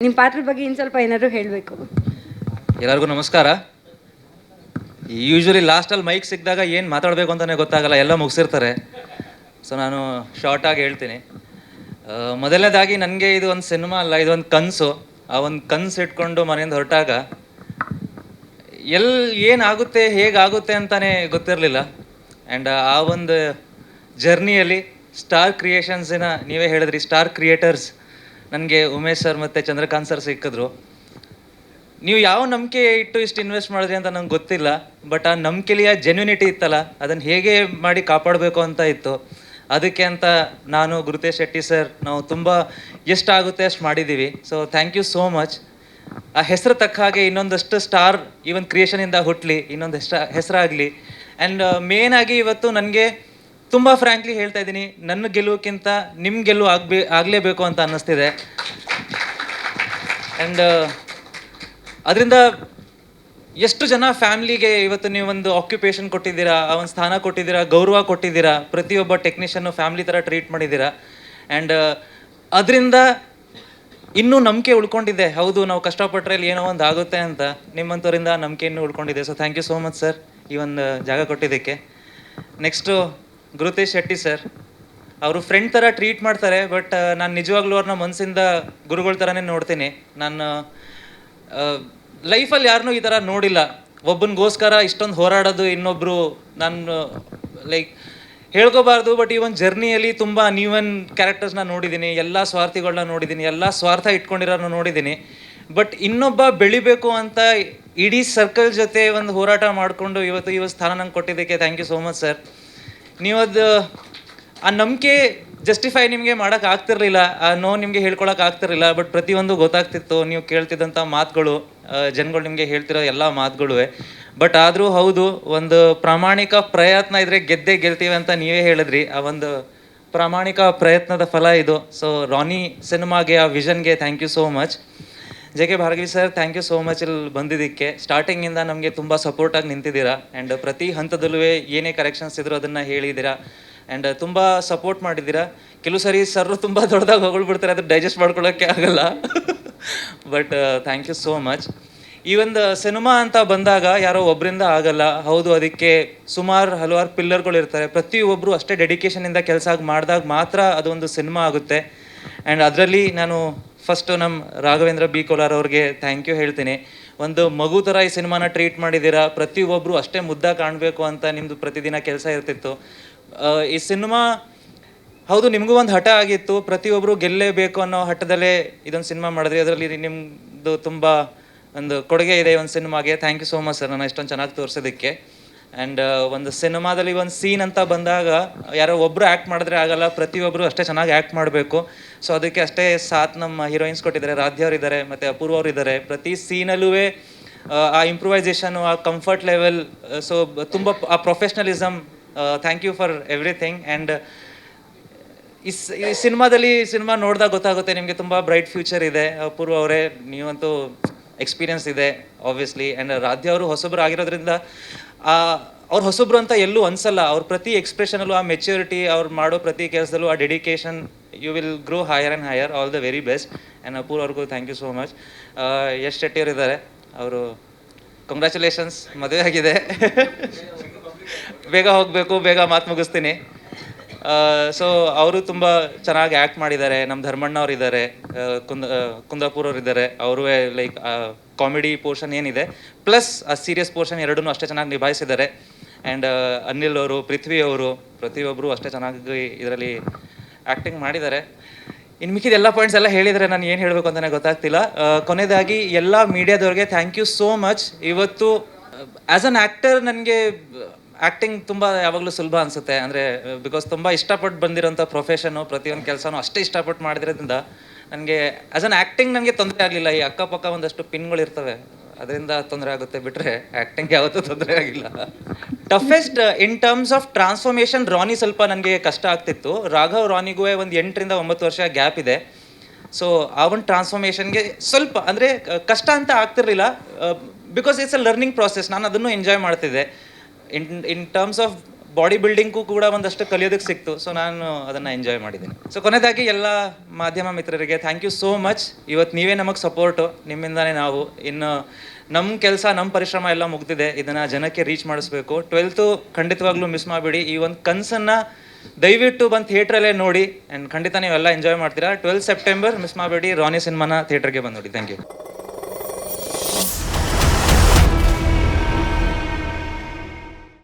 ನಿಮ್ಮ ಪಾತ್ರದ ಬಗ್ಗೆ ಇನ್ನು ಸ್ವಲ್ಪ ಏನಾದರೂ ಹೇಳಬೇಕು. ಎಲ್ಲರಿಗೂ ನಮಸ್ಕಾರ. ಯೂಶ್ವಲಿ ಲಾಸ್ಟಲ್ಲಿ ಮೈಕ್ ಸಿಕ್ಕಿದಾಗ ಏನು ಮಾತಾಡಬೇಕು ಅಂತಲೇ ಗೊತ್ತಾಗಲ್ಲ, ಎಲ್ಲ ಮುಗಿಸಿರ್ತಾರೆ. ಸೊ ನಾನು ಶಾರ್ಟಾಗಿ ಹೇಳ್ತೀನಿ. ಮೊದಲನೇದಾಗಿ ನನಗೆ ಇದು ಒಂದು ಸಿನಿಮಾ ಅಲ್ಲ, ಇದೊಂದು ಕನಸು. ಆ ಒಂದು ಕನಸು ಇಟ್ಕೊಂಡು ಮನೆಯಿಂದ ಹೊರಟಾಗ ಏನಾಗುತ್ತೆ ಹೇಗಾಗುತ್ತೆ ಅಂತಲೇ ಗೊತ್ತಿರಲಿಲ್ಲ. ಆ್ಯಂಡ್ ಆ ಒಂದು ಜರ್ನಿಯಲ್ಲಿ ಸ್ಟಾರ್ ಕ್ರಿಯೇಷನ್ಸಿನ ನೀವೇ ಹೇಳಿದ್ರಿ, ಸ್ಟಾರ್ ಕ್ರಿಯೇಟರ್ಸ್ ನನಗೆ ಉಮೇಶ್ ಸರ್ ಮತ್ತು ಚಂದ್ರಕಾಂತ್ ಸರ್ ಸಿಕ್ಕಿದ್ರು. ನೀವು ಯಾವ ನಂಬಿಕೆ ಇಟ್ಟು ಇಷ್ಟು ಇನ್ವೆಸ್ಟ್ ಮಾಡಿದ್ರಿ ಅಂತ ನಂಗೆ ಗೊತ್ತಿಲ್ಲ, ಬಟ್ ಆ ನಂಬಿಕೆಲಿ ಆ ಜೆನ್ಯೂನಿಟಿ ಇತ್ತಲ್ಲ, ಅದನ್ನು ಹೇಗೆ ಮಾಡಿ ಕಾಪಾಡಬೇಕು ಅಂತ ಇತ್ತು. ಅದಕ್ಕೆ ಅಂತ ನಾನು, ಗುರುತೇಶ್ ಶೆಟ್ಟಿ ಸರ್, ನಾವು ತುಂಬ ಎಷ್ಟಾಗುತ್ತೆ ಅಷ್ಟು ಮಾಡಿದ್ದೀವಿ. So thank you so much. ಆ ಹೆಸರು ತಕ್ಕ ಹಾಗೆ ಇನ್ನೊಂದಷ್ಟು ಸ್ಟಾರ್ ಈ ಒಂದು ಕ್ರಿಯೇಷನಿಂದ ಹುಟ್ಟಲಿ, ಇನ್ನೊಂದು ಹೆಸರಾಗಲಿ. ಆ್ಯಂಡ್ ಮೇಯ್ನಾಗಿ ಇವತ್ತು ನನಗೆ ತುಂಬ ಫ್ರ್ಯಾಂಕ್ಲಿ ಹೇಳ್ತಾ ಇದ್ದೀನಿ, ನನ್ನ ಗೆಲುವಕ್ಕಿಂತ ನಿಮ್ಮ ಗೆಲುವು ಆಗಲೇಬೇಕು ಅಂತ ಅನ್ನಿಸ್ತಿದೆ. ಆ್ಯಂಡ್ ಅದರಿಂದ ಎಷ್ಟು ಜನ ಫ್ಯಾಮ್ಲಿಗೆ ಇವತ್ತು ನೀವೊಂದು ಆಕ್ಯುಪೇಷನ್ ಕೊಟ್ಟಿದ್ದೀರಾ, ಆ ಒಂದು ಸ್ಥಾನ ಕೊಟ್ಟಿದ್ದೀರಾ, ಗೌರವ ಕೊಟ್ಟಿದ್ದೀರಾ, ಪ್ರತಿಯೊಬ್ಬ ಟೆಕ್ನಿಷಿಯನ್ನು ಫ್ಯಾಮ್ಲಿ ಥರ ಟ್ರೀಟ್ ಮಾಡಿದ್ದೀರಾ. ಆ್ಯಂಡ್ ಅದರಿಂದ ಇನ್ನೂ ನಂಬಿಕೆ ಉಳ್ಕೊಂಡಿದೆ. ಹೌದು, ನಾವು ಕಷ್ಟಪಟ್ಟರೆ ಇಲ್ಲಿ ಏನೋ ಒಂದು ಆಗುತ್ತೆ ಅಂತ ನಿಮ್ಮಂಥವರಿಂದ ನಂಬಿಕೆ ಇನ್ನೂ ಉಳ್ಕೊಂಡಿದೆ. So thank you so much sir, ಈ ಒಂದು ಜಾಗ ಕೊಟ್ಟಿದ್ದಕ್ಕೆ. ನೆಕ್ಸ್ಟು ಗುರುತೇಶ್ ಶೆಟ್ಟಿ ಸರ್, ಅವರು ಫ್ರೆಂಡ್ ಥರ ಟ್ರೀಟ್ ಮಾಡ್ತಾರೆ, ಬಟ್ ನಾನು ನಿಜವಾಗ್ಲೂ ಅವ್ರನ್ನ ಮನಸ್ಸಿಂದ ಗುರುಗಳ ಥರನೇ ನೋಡ್ತೀನಿ. ನಾನು ಲೈಫಲ್ಲಿ ಯಾರನ್ನೂ ಈ ಥರ ನೋಡಿಲ್ಲ. ಒಬ್ಬನಿಗೋಸ್ಕರ ಇಷ್ಟೊಂದು ಹೋರಾಡೋದು, ಇನ್ನೊಬ್ಬರು ನಾನು ಲೈಕ್ ಹೇಳ್ಕೋಬಾರ್ದು, ಬಟ್ ಈ ಒಂದು ಜರ್ನಿಯಲ್ಲಿ ತುಂಬ ನ್ಯೂವನ್ ಕ್ಯಾರೆಕ್ಟರ್ಸ್ನ ನೋಡಿದ್ದೀನಿ, ಎಲ್ಲ ಸ್ವಾರ್ಥಿಗಳನ್ನ ನೋಡಿದ್ದೀನಿ, ಎಲ್ಲ ಸ್ವಾರ್ಥ ಇಟ್ಕೊಂಡಿರೋರನ್ನ ನೋಡಿದ್ದೀನಿ. ಬಟ್ ಇನ್ನೊಬ್ಬ ಬೆಳಿಬೇಕು ಅಂತ ಇಡೀ ಸರ್ಕಲ್ ಜೊತೆ ಒಂದು ಹೋರಾಟ ಮಾಡಿಕೊಂಡು ಇವತ್ತು ಈ ಸ್ಥಾನ ನಂಗೆ ಕೊಟ್ಟಿದ್ದಕ್ಕೆ thank you so much sir. ನೀವದು ಆ ನಂಬಿಕೆ ಜಸ್ಟಿಫೈ ನಿಮಗೆ ಮಾಡೋಕೆ ಆಗ್ತಿರ್ಲಿಲ್ಲ, ಆ ನಿಮಗೆ ಹೇಳ್ಕೊಳಕ್ಕೆ ಆಗ್ತಿರಲಿಲ್ಲ, ಬಟ್ ಪ್ರತಿಯೊಂದು ಗೊತ್ತಾಗ್ತಿತ್ತು. ನೀವು ಕೇಳ್ತಿದ್ದಂಥ ಮಾತುಗಳು, ಜನಗಳು ನಿಮಗೆ ಹೇಳ್ತಿರೋ ಎಲ್ಲ ಮಾತುಗಳು. ಬಟ್ ಆದರೂ ಹೌದು, ಒಂದು ಪ್ರಾಮಾಣಿಕ ಪ್ರಯತ್ನ ಇದ್ದರೆ ಗೆದ್ದೇ ಗೆಲ್ತೀವಿ ಅಂತ ನೀವೇ ಹೇಳಿದ್ರಿ. ಆ ಒಂದು ಪ್ರಾಮಾಣಿಕ ಪ್ರಯತ್ನದ ಫಲ ಇದು. ಸೊ ರಾನಿ ಸಿನಿಮಾಗೆ, ಆ ವಿಷನ್ಗೆ thank you so much. J K Bhargavi sir, thank you so much ಇಲ್ಲಿ ಬಂದಿದ್ದಕ್ಕೆ. ಸ್ಟಾರ್ಟಿಂಗಿಂದ ನಮಗೆ ತುಂಬ ಸಪೋರ್ಟಾಗಿ ನಿಂತಿದ್ದೀರಾ. ಆ್ಯಂಡ್ ಪ್ರತಿ ಹಂತದಲ್ಲೂ ಏನೇ ಕರೆಕ್ಷನ್ಸ್ ಇದ್ದರೂ ಅದನ್ನು ಹೇಳಿದ್ದೀರಾ. ಆ್ಯಂಡ್ ತುಂಬ ಸಪೋರ್ಟ್ ಮಾಡಿದ್ದೀರಾ. ಕೆಲವು ಸರಿ ಸರ್ರು ತುಂಬ ದೊಡ್ಡದಾಗಿ ಹೊಗಳ್ಬಿಡ್ತಾರೆ, ಅದು ಡೈಜೆಸ್ಟ್ ಮಾಡ್ಕೊಳ್ಳೋಕ್ಕೆ ಆಗಲ್ಲ. But thank you so much. ಈ ಒಂದು ಸಿನಿಮಾ ಅಂತ ಬಂದಾಗ ಯಾರೋ ಒಬ್ಬರಿಂದ ಆಗಲ್ಲ. ಹೌದು, ಅದಕ್ಕೆ ಹಲವಾರು ಪಿಲ್ಲರ್ಗಳು ಇರ್ತಾರೆ. ಪ್ರತಿಯೊಬ್ಬರು ಅಷ್ಟೇ ಡೆಡಿಕೇಶನಿಂದ ಕೆಲಸ ಮಾಡಿದಾಗ ಮಾತ್ರ ಅದೊಂದು ಸಿನಿಮಾ ಆಗುತ್ತೆ. ಆ್ಯಂಡ್ ಅದರಲ್ಲಿ ನಾನು ಫಸ್ಟು ನಮ್ಮ ರಾಘವೇಂದ್ರ ಬಿ ಕೋಲಾರ್ ಅವ್ರಿಗೆ ಥ್ಯಾಂಕ್ ಯು ಹೇಳ್ತೀನಿ. ಒಂದು ಮಗು ಥರ ಈ ಸಿನಿಮಾನ ಟ್ರೀಟ್ ಮಾಡಿದ್ದೀರಾ. ಪ್ರತಿಯೊಬ್ಬರು ಅಷ್ಟೇ ಮುದ್ದ ಕಾಣಬೇಕು ಅಂತ ನಿಮ್ಮದು ಪ್ರತಿದಿನ ಕೆಲಸ ಇರ್ತಿತ್ತು. ಈ ಸಿನಿಮಾ ಹೌದು, ನಿಮಗೂ ಒಂದು ಹಠ ಆಗಿತ್ತು, ಪ್ರತಿಯೊಬ್ಬರು ಗೆಲ್ಲೇಬೇಕು ಅನ್ನೋ ಹಠದಲ್ಲೇ ಇದೊಂದು ಸಿನಿಮಾ ಮಾಡಿದ್ರಿ. ಅದರಲ್ಲಿ ನಿಮ್ಮದು ತುಂಬ ಒಂದು ಕೊಡುಗೆ ಇದೆ ಒಂದು ಸಿನಿಮಾಗೆ. Thank you so much sir, ನಾನು ಇಷ್ಟೊಂದು ಚೆನ್ನಾಗಿ ತೋರಿಸೋದಕ್ಕೆ. ಆ್ಯಂಡ್ ಒಂದು ಸಿನಿಮಾದಲ್ಲಿ ಒಂದು ಸೀನ್ ಅಂತ ಬಂದಾಗ ಯಾರೋ ಒಬ್ಬರು ಆ್ಯಕ್ಟ್ ಮಾಡಿದ್ರೆ ಆಗಲ್ಲ, ಪ್ರತಿಯೊಬ್ಬರು ಅಷ್ಟೇ ಚೆನ್ನಾಗಿ ಆ್ಯಕ್ಟ್ ಮಾಡಬೇಕು. ಸೊ ಅದಕ್ಕೆ ಅಷ್ಟೇ ಸಾಥ್ ನಮ್ಮ ಹೀರೋಯಿನ್ಸ್ ಕೊಟ್ಟಿದ್ದಾರೆ. ರಾಧ್ಯ ಅವರಿದ್ದಾರೆ ಮತ್ತು ಅಪೂರ್ವ ಅವರಿದ್ದಾರೆ. ಪ್ರತಿ ಸೀನಲ್ಲೂ ಆ ಇಂಪ್ರೂವೈಸೇಷನು, ಆ ಕಂಫರ್ಟ್ ಲೆವೆಲ್, ಸೊ ತುಂಬ ಆ professionalism. Thank you for everything. And ಈ ಸಿನಿಮಾ ನೋಡಿದಾಗ ಗೊತ್ತಾಗುತ್ತೆ ನಿಮಗೆ ತುಂಬ ಬ್ರೈಟ್ ಫ್ಯೂಚರ್ ಇದೆ. ಅಪೂರ್ವ ಅವರೇ, ನೀವಂತೂ ಎಕ್ಸ್ಪೀರಿಯನ್ಸ್ ಇದೆ ಆಬ್ವಿಯಸ್ಲಿ. ಆ್ಯಂಡ್ ರಾಧ್ಯ ಅವರು ಹೊಸಬ್ರು ಆಗಿರೋದ್ರಿಂದ ಅವ್ರು ಹೊಸಬ್ರು ಅಂತ ಎಲ್ಲೂ ಅನಿಸಲ್ಲ. ಅವ್ರ ಪ್ರತಿ ಎಕ್ಸ್ಪ್ರೆಷನಲ್ಲೂ ಆ ಮೆಚ್ಯೂರಿಟಿ, ಅವ್ರು ಮಾಡೋ ಪ್ರತಿ ಕೆಲಸದಲ್ಲೂ ಆ dedication, you will grow higher and higher. All the very best. And Apoorva ಅವ್ರಿಗೂ thank you so much. Yash Shetty ಅವರು ಇದ್ದಾರೆ, ಅವರು ಕಂಗ್ರ್ಯಾಚುಲೇಷನ್ಸ್, ಮದುವೆ ಆಗಿದೆ. ಬೇಗ ಹೋಗಬೇಕು, ಬೇಗ ಮಾತು ಮುಗಿಸ್ತೀನಿ. ಸೊ ಅವರು ತುಂಬ ಚೆನ್ನಾಗಿ ಆ್ಯಕ್ಟ್ ಮಾಡಿದ್ದಾರೆ. ನಮ್ಮ ಧರ್ಮಣ್ಣ ಅವ್ರು ಇದ್ದಾರೆ, ಕುಂದಾಪುರ ಅವ್ರು ಇದ್ದಾರೆ. ಅವರು ಲೈಕ್ ಕಾಮಿಡಿ ಪೋರ್ಷನ್ ಏನಿದೆ ಪ್ಲಸ್ ಆ ಸೀರಿಯಸ್ ಪೋರ್ಷನ್ ಎರಡನ್ನೂ ಅಷ್ಟೇ ಚೆನ್ನಾಗಿ ನಿಭಾಯಿಸಿದ್ದಾರೆ. ಆ್ಯಂಡ್ ಅನಿಲ್ ಅವರು, ಪೃಥ್ವಿ ಅವರು, ಪ್ರತಿಯೊಬ್ಬರು ಅಷ್ಟೇ ಚೆನ್ನಾಗಿ ಇದರಲ್ಲಿ ಆ್ಯಕ್ಟಿಂಗ್ ಮಾಡಿದ್ದಾರೆ. ಇನ್ನು ಮಿಕ್ಕಿದ ಎಲ್ಲ ಪಾಯಿಂಟ್ಸ್ ಎಲ್ಲ ಹೇಳಿದರೆ ನಾನು ಏನು ಹೇಳಬೇಕು ಅಂತಲೇ ಗೊತ್ತಾಗ್ತಿಲ್ಲ. ಕೊನೆಯದಾಗಿ ಎಲ್ಲ ಮೀಡಿಯಾದವ್ರಿಗೆ ಥ್ಯಾಂಕ್ ಯು ಸೋ ಮಚ್. ಇವತ್ತು ಆ್ಯಸ್ ಅನ್ ಆ್ಯಕ್ಟರ್ ನನಗೆ ಆ್ಯಕ್ಟಿಂಗ್ ತುಂಬ ಯಾವಾಗಲೂ ಸುಲಭ ಅನಿಸುತ್ತೆ. ಅಂದರೆ ಬಿಕಾಸ್ ತುಂಬ ಇಷ್ಟಪಟ್ಟು ಬಂದಿರೋಂಥ ಪ್ರೊಫೆಷನು, ಪ್ರತಿಯೊಂದು ಕೆಲಸನೂ ಅಷ್ಟೇ ಇಷ್ಟಪಟ್ಟು ಮಾಡಿದ್ರಿಂದ ನನಗೆ ಆ್ಯಸ್ ಅನ್ ಆ್ಯಕ್ಟಿಂಗ್ ನನಗೆ ತೊಂದರೆ ಆಗಲಿಲ್ಲ. ಈ ಅಕ್ಕಪಕ್ಕ ಒಂದಷ್ಟು ಪಿನ್ಗಳಿರ್ತವೆ, ಅದರಿಂದ ತೊಂದರೆ ಆಗುತ್ತೆ, ಬಿಟ್ಟರೆ ಆ್ಯಕ್ಟಿಂಗ್ ಯಾವತ್ತೂ ತೊಂದರೆ ಆಗಿಲ್ಲ. Toughest in terms of transformation, Rani ಸ್ವಲ್ಪ ನನಗೆ ಕಷ್ಟ ಆಗ್ತಿತ್ತು. ರಾಘವ್ ರಾನಿಗೂ ಒಂದು 8ರಿಂದ 9 ವರ್ಷ ಗ್ಯಾಪ್ ಇದೆ. ಸೊ ಆ ಒಂದು ಟ್ರಾನ್ಸ್ಫಾರ್ಮೇಷನ್ಗೆ ಸ್ವಲ್ಪ ಅಂದರೆ ಕಷ್ಟ ಅಂತ ಆಗ್ತಿರ್ಲಿಲ್ಲ, because it's a learning process. ನಾನು ಅದನ್ನು ಎಂಜಾಯ್ ಮಾಡ್ತಿದ್ದೆ. ಇನ್ ಟರ್ಮ್ಸ್ ಆಫ್ ಬಾಡಿ ಬಿಲ್ಡಿಂಗ್ಗೂ ಕೂಡ ಒಂದಷ್ಟು ಕಲಿಯೋದಕ್ಕೆ ಸಿಕ್ತು. ಸೊ ನಾನು ಅದನ್ನು ಎಂಜಾಯ್ ಮಾಡಿದ್ದೀನಿ. ಸೊ ಕೊನೆಯದಾಗಿ ಎಲ್ಲ ಮಾಧ್ಯಮ ಮಿತ್ರರಿಗೆ ಥ್ಯಾಂಕ್ ಯು ಸೋ ಮಚ್. ಇವತ್ತು ನೀವೇ ನಮಗೆ ಸಪೋರ್ಟು, ನಿಮ್ಮಿಂದಾನೇ ನಾವು ಇನ್ನು ನಮ್ಮ ಕೆಲಸ ನಮ್ಮ ಪರಿಶ್ರಮ ಎಲ್ಲ ಮುಗ್ದಿದೆ. ಇದನ್ನು ಜನಕ್ಕೆ ರೀಚ್ ಮಾಡಿಸ್ಬೇಕು. 12th ಖಂಡಿತವಾಗ್ಲೂ ಮಿಸ್ ಮಾಡಿಬಿಡಿ. ಈ ಒಂದು ಕನಸನ್ನು ದಯವಿಟ್ಟು ಬಂದು ಥಿಯೇಟ್ರಲ್ಲೇ ನೋಡಿ ಆ್ಯಂಡ್ ಖಂಡಿತ ನೀವೆಲ್ಲ ಎಂಜಾಯ್ ಮಾಡ್ತೀರಾ. 12 ಸೆಪ್ಟೆಂಬರ್ ಮಿಸ್ ಮಾಡಬೇಡಿ. ರಾನಿ ಸಿನಿಮಾನ ಥಿಯೇಟ್ರಿಗೆ ಬಂದು ನೋಡಿ. Thank you.